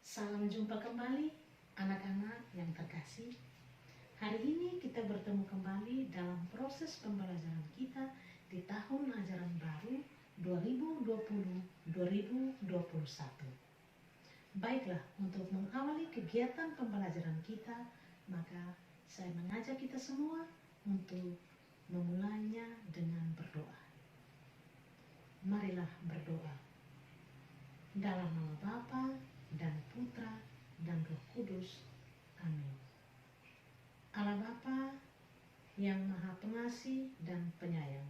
Salam jumpa kembali anak-anak yang terkasih. Hari ini kita bertemu kembali dalam proses pembelajaran kita di tahun ajaran baru 2020-2021. Baiklah, untuk mengawali kegiatan pembelajaran kita, maka saya mengajak kita semua untuk memulainya dengan berdoa. Marilah berdoa. Dalam nama Bapa dan Putra dan Roh Kudus. Amin. Allah Bapa yang Maha Pengasih dan Penyayang,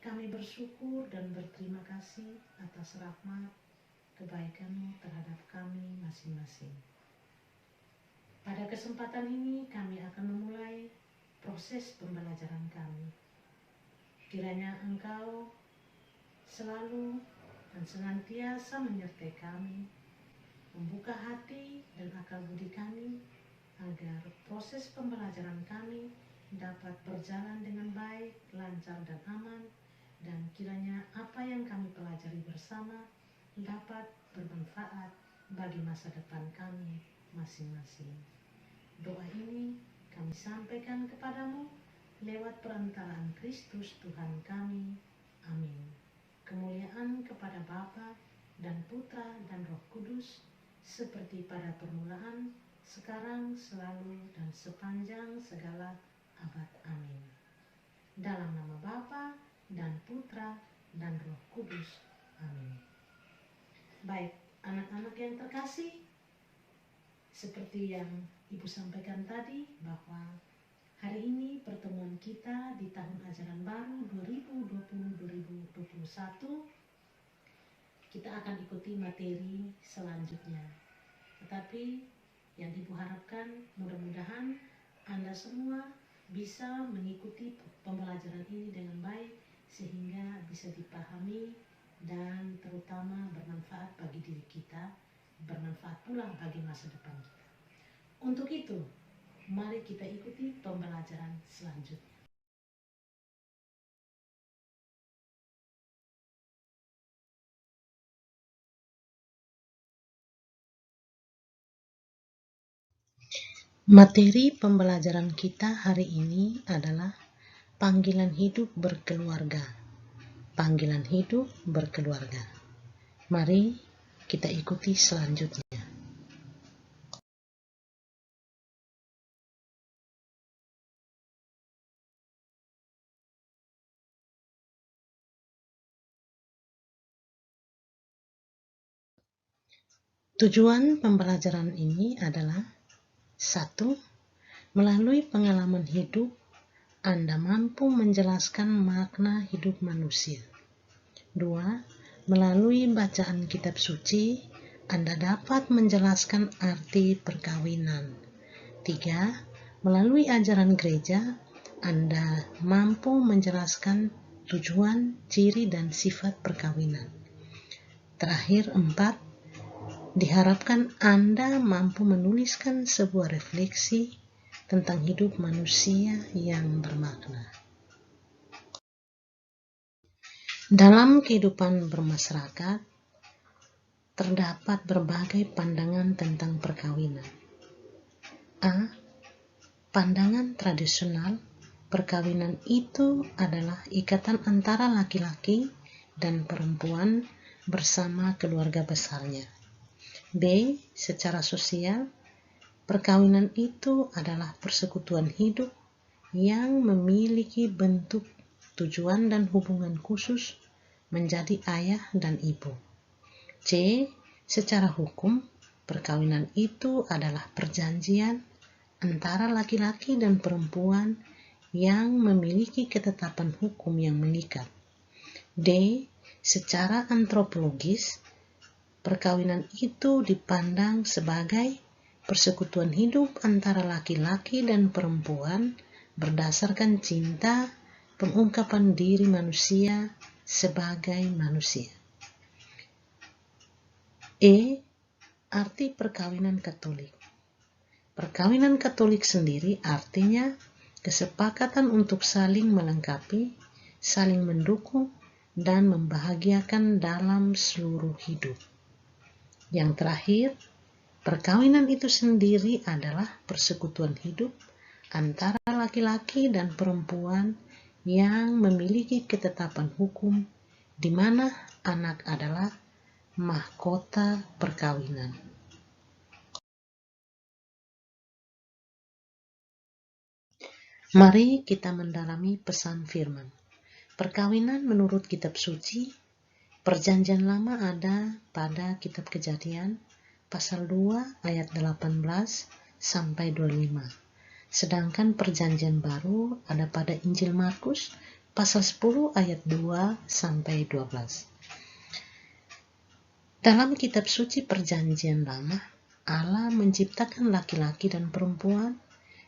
kami bersyukur dan berterima kasih atas rahmat kebaikan-Mu terhadap kami masing-masing. Pada kesempatan ini kami akan memulai proses pembelajaran kami. Kiranya Engkau selalu dan senantiasa menyertai kami, membuka hati dan akal budi kami, agar proses pembelajaran kami dapat berjalan dengan baik, lancar dan aman, dan kiranya apa yang kami pelajari bersama dapat bermanfaat bagi masa depan kami masing-masing. Doa ini kami sampaikan kepadamu lewat perantaraan Kristus Tuhan kami. Amin. Kemuliaan kepada Bapa dan Putra dan Roh Kudus, seperti pada permulaan, sekarang, selalu, dan sepanjang segala abad. Amin. Dalam nama Bapa dan Putra dan Roh Kudus. Amin. Baik, anak-anak yang terkasih, seperti yang Ibu sampaikan tadi, bahwa hari ini pertemuan kita di tahun ajaran baru 2020-2021, kita akan ikuti materi selanjutnya. Tetapi yang Ibu harapkan mudah-mudahan Anda semua bisa mengikuti pembelajaran ini dengan baik, sehingga bisa dipahami dan terutama bermanfaat bagi diri kita, bermanfaat pula bagi masa depan kita. Untuk itu, mari kita ikuti pembelajaran selanjutnya. Materi pembelajaran kita hari ini adalah panggilan hidup berkeluarga. Panggilan hidup berkeluarga. Mari kita ikuti selanjutnya. Tujuan pembelajaran ini adalah: 1. Melalui pengalaman hidup, Anda mampu menjelaskan makna hidup manusia. 2. Melalui bacaan kitab suci, Anda dapat menjelaskan arti perkawinan. 3. Melalui ajaran gereja, Anda mampu menjelaskan tujuan, ciri, dan sifat perkawinan. Terakhir, 4. Diharapkan Anda mampu menuliskan sebuah refleksi tentang hidup manusia yang bermakna. Dalam kehidupan bermasyarakat, terdapat berbagai pandangan tentang perkawinan. A. Pandangan tradisional, perkawinan itu adalah ikatan antara laki-laki dan perempuan bersama keluarga besarnya. B. Secara sosial, perkawinan itu adalah persekutuan hidup yang memiliki bentuk, tujuan, dan hubungan khusus menjadi ayah dan ibu. C. Secara hukum, perkawinan itu adalah perjanjian antara laki-laki dan perempuan yang memiliki ketetapan hukum yang mengikat. D. Secara antropologis, perkawinan itu dipandang sebagai persekutuan hidup antara laki-laki dan perempuan berdasarkan cinta, pengungkapan diri manusia sebagai manusia. E. Arti perkawinan Katolik. Perkawinan Katolik sendiri artinya kesepakatan untuk saling melengkapi, saling mendukung, dan membahagiakan dalam seluruh hidup. Yang terakhir, Perkawinan itu sendiri adalah persekutuan hidup antara laki-laki dan perempuan yang memiliki ketetapan hukum, di mana anak adalah mahkota perkawinan. Mari kita mendalami pesan firman. Perkawinan menurut kitab suci, Perjanjian Lama ada pada kitab Kejadian, pasal 2 ayat 18 sampai 25. Sedangkan Perjanjian Baru ada pada Injil Markus, pasal 10 ayat 2 sampai 12. Dalam kitab suci Perjanjian Lama, Allah menciptakan laki-laki dan perempuan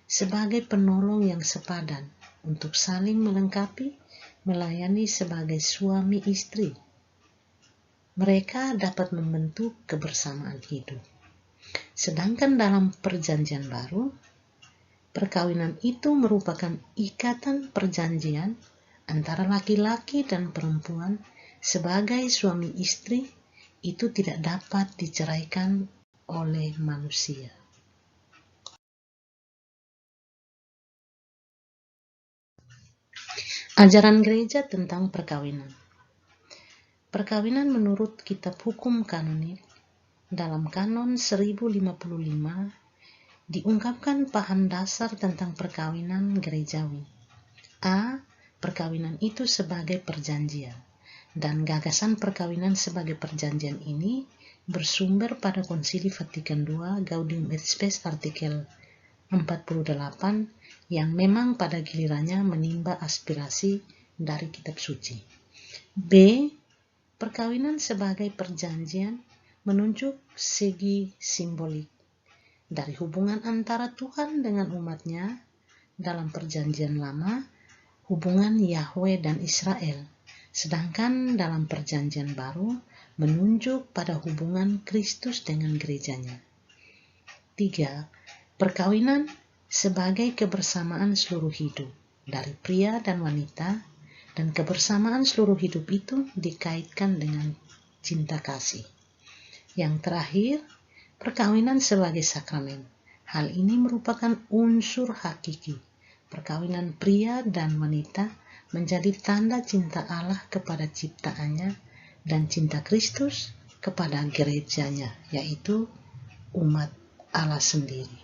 sebagai penolong yang sepadan untuk saling melengkapi, melayani sebagai suami istri. Mereka dapat membentuk kebersamaan hidup. Sedangkan dalam Perjanjian Baru, perkawinan itu merupakan ikatan perjanjian antara laki-laki dan perempuan sebagai suami istri. Itu tidak dapat diceraikan oleh manusia. Ajaran gereja tentang perkawinan. Perkawinan menurut kitab hukum kanonik dalam kanon 1055 diungkapkan paham dasar tentang perkawinan gerejawi. A. Perkawinan itu sebagai perjanjian, dan gagasan perkawinan sebagai perjanjian ini bersumber pada Konsili Vatikan II Gaudium et Spes artikel 48 yang memang pada gilirannya menimba aspirasi dari kitab suci. B. Perkawinan sebagai perjanjian menunjuk segi simbolik dari hubungan antara Tuhan dengan umatnya dalam Perjanjian Lama, hubungan Yahweh dan Israel. Sedangkan dalam Perjanjian Baru menunjuk pada hubungan Kristus dengan gerejanya. 3. Perkawinan sebagai kebersamaan seluruh hidup dari pria dan wanita, dan kebersamaan seluruh hidup itu dikaitkan dengan cinta kasih. Yang terakhir, perkawinan sebagai sakramen. Hal ini merupakan unsur hakiki. Perkawinan pria dan wanita menjadi tanda cinta Allah kepada ciptaannya dan cinta Kristus kepada gerejanya, yaitu umat Allah sendiri.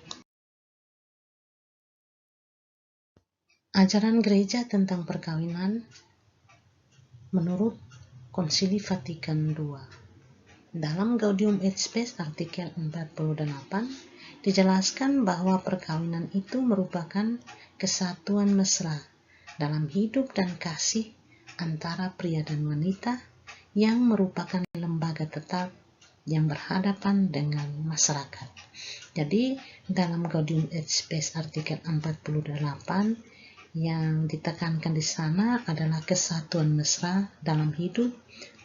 Ajaran gereja tentang perkawinan menurut Konsili Vatikan II. Dalam Gaudium et Spes artikel 48 dijelaskan bahwa perkawinan itu merupakan kesatuan mesra dalam hidup dan kasih antara pria dan wanita yang merupakan lembaga tetap yang berhadapan dengan masyarakat. Jadi dalam Gaudium et Spes artikel 48 yang ditekankan di sana adalah kesatuan mesra dalam hidup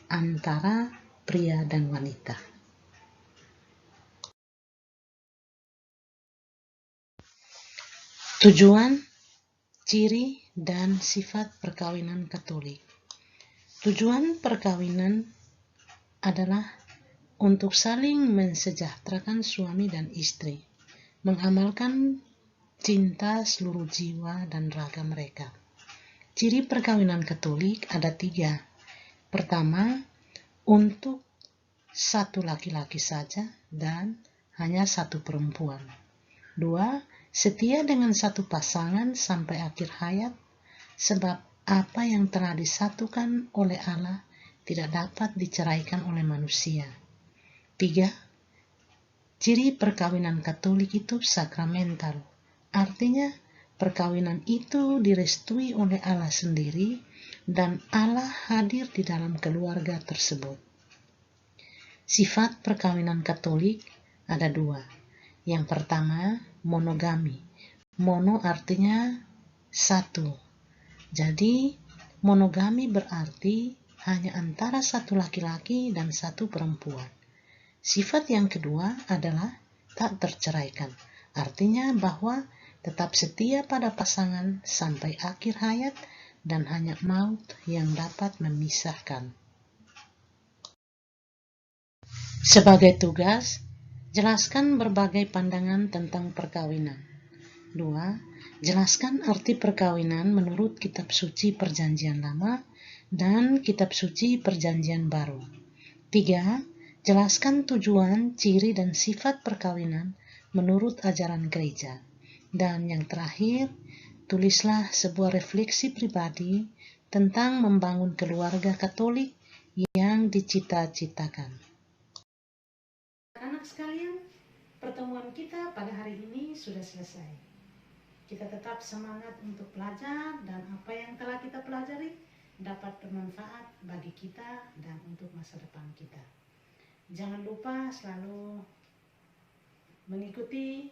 antara pria dan wanita. Tujuan, ciri, dan sifat perkawinan Katolik. Tujuan perkawinan adalah untuk saling mensejahterakan suami dan istri, mengamalkan cinta seluruh jiwa dan raga mereka. Ciri perkawinan Katolik ada 3. Pertama, untuk satu laki-laki saja dan hanya satu perempuan. 2. Setia dengan satu pasangan sampai akhir hayat, sebab apa yang telah disatukan oleh Allah tidak dapat diceraikan oleh manusia. 3. Ciri perkawinan Katolik itu sakramental, artinya perkawinan itu direstui oleh Allah sendiri dan Allah hadir di dalam keluarga tersebut. Sifat perkawinan Katolik ada 2. Yang pertama, monogami. Mono artinya satu. Jadi, monogami berarti hanya antara satu laki-laki dan satu perempuan. Sifat yang kedua adalah tak terceraikan. Artinya bahwa tetap setia pada pasangan sampai akhir hayat dan hanya maut yang dapat memisahkan. Sebagai tugas, Jelaskan berbagai pandangan tentang perkawinan. 2. Jelaskan arti perkawinan menurut Kitab Suci Perjanjian Lama dan Kitab Suci Perjanjian Baru. 3. Jelaskan tujuan, ciri, dan sifat perkawinan menurut ajaran gereja. Dan yang terakhir, tulislah sebuah refleksi pribadi tentang membangun keluarga Katolik yang dicita-citakan. Anak sekalian, pertemuan kita pada hari ini sudah selesai. Kita tetap semangat untuk belajar dan apa yang telah kita pelajari dapat bermanfaat bagi kita dan untuk masa depan kita. Jangan lupa selalu mengikuti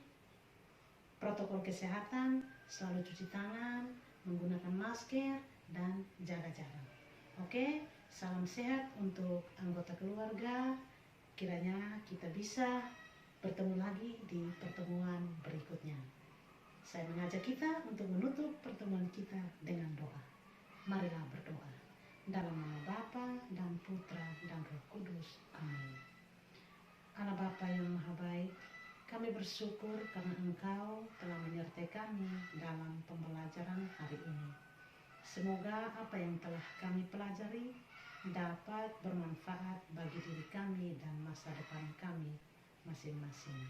protokol kesehatan, selalu cuci tangan, menggunakan masker, dan jaga jarak. Oke, salam sehat untuk anggota keluarga. Kiranya kita bisa bertemu lagi di pertemuan berikutnya. Saya mengajak kita untuk menutup pertemuan kita dengan doa. Marilah berdoa. Dalam nama Bapa dan Putra dan Roh Kudus. Amin. Allah Bapa yang Maha Baik, kami bersyukur karena Engkau telah menyertai kami dalam pembelajaran hari ini. Semoga apa yang telah kami pelajari dapat bermanfaat bagi diri kami dan masa depan kami masing-masing.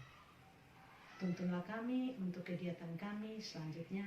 Tuntunlah kami untuk kegiatan kami selanjutnya.